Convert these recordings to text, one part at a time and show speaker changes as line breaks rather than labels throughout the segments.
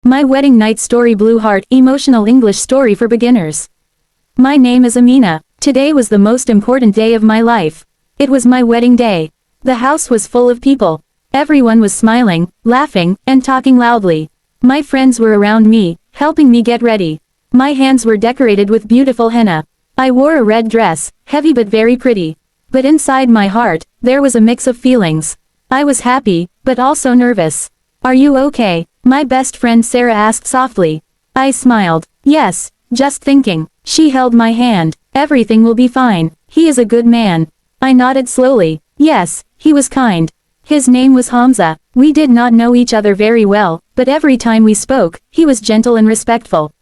My wedding night story. Blue Heart, emotional English story for beginners. My name is Amina. Today was the most important day of my life. It was my wedding day. The house was full of people. Everyone was smiling, laughing, and talking loudly. My friends were around me, helping me get ready. My hands were decorated with beautiful henna. I wore a red dress, heavy but very pretty. But inside my heart, there was a mix of feelings. I was happy, but also nervous. Are you okay? My best friend Sarah asked softly. I smiled. Yes, just thinking. She held my hand. Everything will be fine. He is a good man. I nodded slowly. Yes, he was kind. His name was Hamza. We did not know each other very well, but every time we spoke, he was gentle and respectful.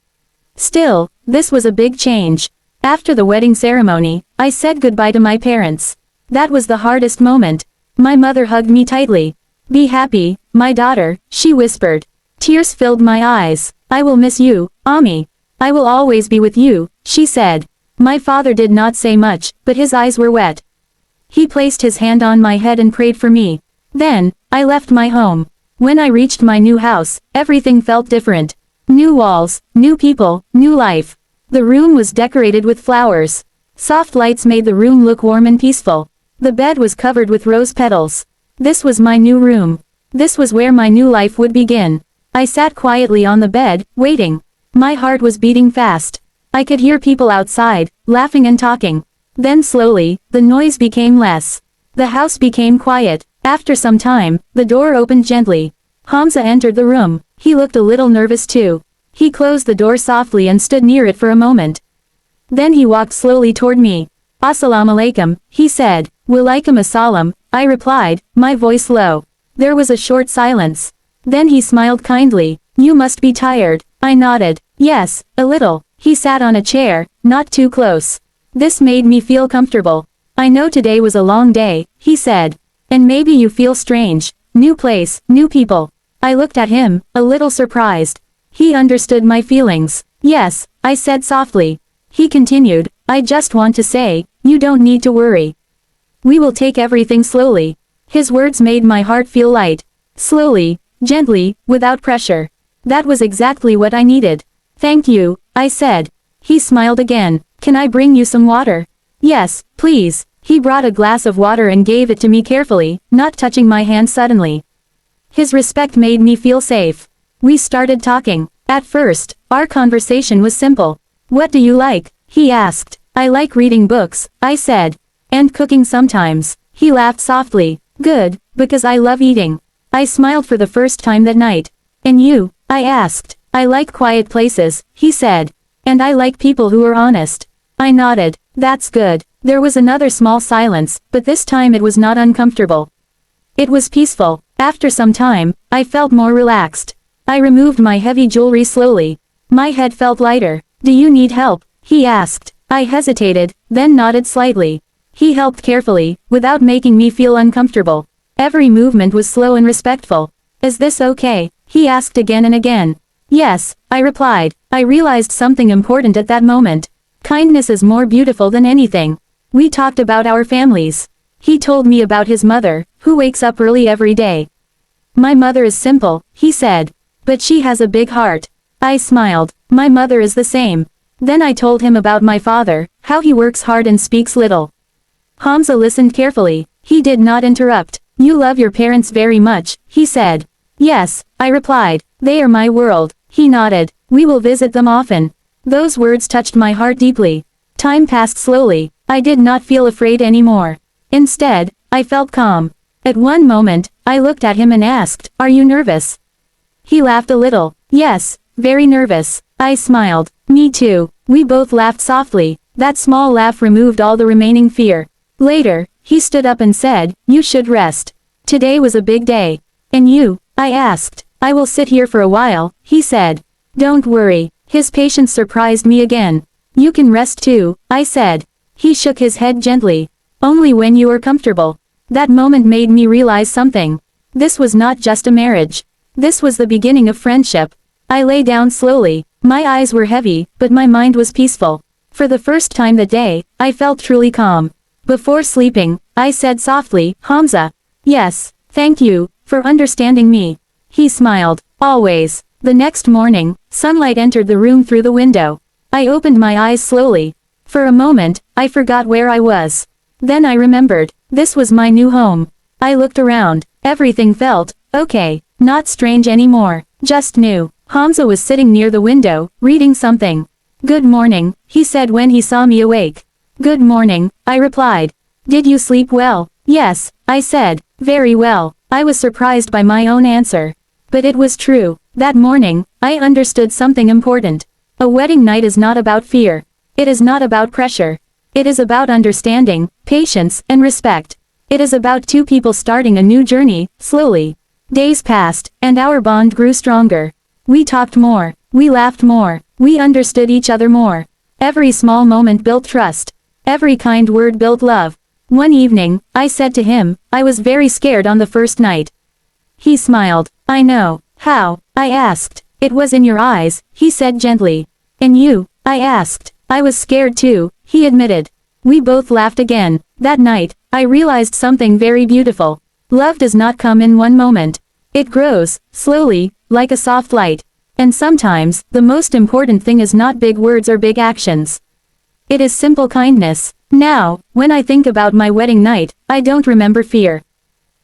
Still, this was a big change. After the wedding ceremony, I said goodbye to my parents. That was the hardest moment. My mother hugged me tightly. Be happy, my daughter, she whispered. Tears filled my eyes. I will miss you, Ami. I will always be with you, she said. My father did not say much, but his eyes were wet. He placed his hand on my head and prayed for me. Then, I left my home. When I reached my new house, everything felt different. New walls, new people, new life. The room was decorated with flowers. Soft lights made the room look warm and peaceful. The bed was covered with rose petals. This was my new room. This was where my new life would begin. I sat quietly on the bed, waiting. My heart was beating fast. I could hear people outside, laughing and talking. Then slowly, the noise became less. The house became quiet. After some time, the door opened gently. Hamza entered the room. He looked a little nervous too. He closed the door softly and stood near it for a moment. Then he walked slowly toward me. Assalamu alaikum, he said. Walaikum assalam, I replied, my voice low. There was a short silence. Then he smiled kindly. You must be tired. I nodded. Yes, a little. He sat on a chair, not too close. This made me feel comfortable. I know today was a long day, he said. And maybe you feel strange. New place, new people. I looked at him, a little surprised. He understood my feelings. Yes, I said softly. He continued, I just want to say, you don't need to worry. We will take everything slowly. His words made my heart feel light. Slowly, gently, without pressure. That was exactly what I needed. Thank you, I said. He smiled again. Can I bring you some water? Yes, please. He brought a glass of water and gave it to me carefully, not touching my hand suddenly. His respect made me feel safe. We started talking. At first, our conversation was simple. What do you like? He asked. I like reading books, I said. And cooking sometimes. He laughed softly. Good, because I love eating. I smiled for the first time that night. And you? I asked. I like quiet places, he said. And I like people who are honest. I nodded. That's good. There was another small silence, but this time it was not uncomfortable. It was peaceful. After some time, I felt more relaxed. I removed my heavy jewelry slowly. My head felt lighter. Do you need help? He asked. I hesitated, then nodded slightly. He helped carefully, without making me feel uncomfortable. Every movement was slow and respectful. Is this okay? He asked again and again. Yes, I replied. I realized something important at that moment. Kindness is more beautiful than anything. We talked about our families. He told me about his mother, who wakes up early every day. My mother is simple, he said. But she has a big heart. I smiled. My mother is the same. Then I told him about my father, how he works hard and speaks little. Hamza listened carefully. He did not interrupt. You love your parents very much, he said. Yes, I replied. They are my world. He nodded. We will visit them often. Those words touched my heart deeply. Time passed slowly. I did not feel afraid anymore. Instead, I felt calm. At one moment, I looked at him and asked, Are you nervous? He laughed a little. Yes, very nervous. I smiled. Me too. We both laughed softly. That small laugh removed all the remaining fear. Later, he stood up and said, You should rest. Today was a big day. And you? I asked. I will sit here for a while, he said. Don't worry. His patience surprised me again. You can rest too, I said. He shook his head gently. Only when you are comfortable. That moment made me realize something. This was not just a marriage. This was the beginning of friendship. I lay down slowly. My eyes were heavy, but my mind was peaceful. For the first time that day, I felt truly calm. Before sleeping, I said softly, Hamza. Yes, thank you, for understanding me. He smiled. Always. The next morning, sunlight entered the room through the window. I opened my eyes slowly. For a moment, I forgot where I was. Then I remembered. This was my new home. I looked around. Everything felt okay. Not strange anymore. Just new. Hamza was sitting near the window, reading something. "Good morning," he said when he saw me awake. "Good morning," I replied. "Did you sleep well?" "Yes," I said. "Very well." I was surprised by my own answer. But it was true. That morning, I understood something important. A wedding night is not about fear. It is not about pressure. It is about understanding, patience, and respect. It is about two people starting a new journey, slowly. Days passed, and our bond grew stronger. We talked more. We laughed more. We understood each other more. Every small moment built trust. Every kind word built love. One evening, I said to him, "I was very scared on the first night." He smiled. "I know. How?" I asked. "It was in your eyes," he said gently. "And you?" I asked. "I was scared too," he admitted. We both laughed again. That night, I realized something very beautiful. Love does not come in one moment. It grows, slowly, like a soft light. And sometimes, the most important thing is not big words or big actions. It is simple kindness. Now, when I think about my wedding night, I don't remember fear.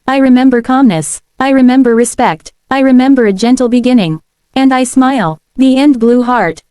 I remember calmness. I remember respect. I remember a gentle beginning. And I smile. The end, Blue Heart.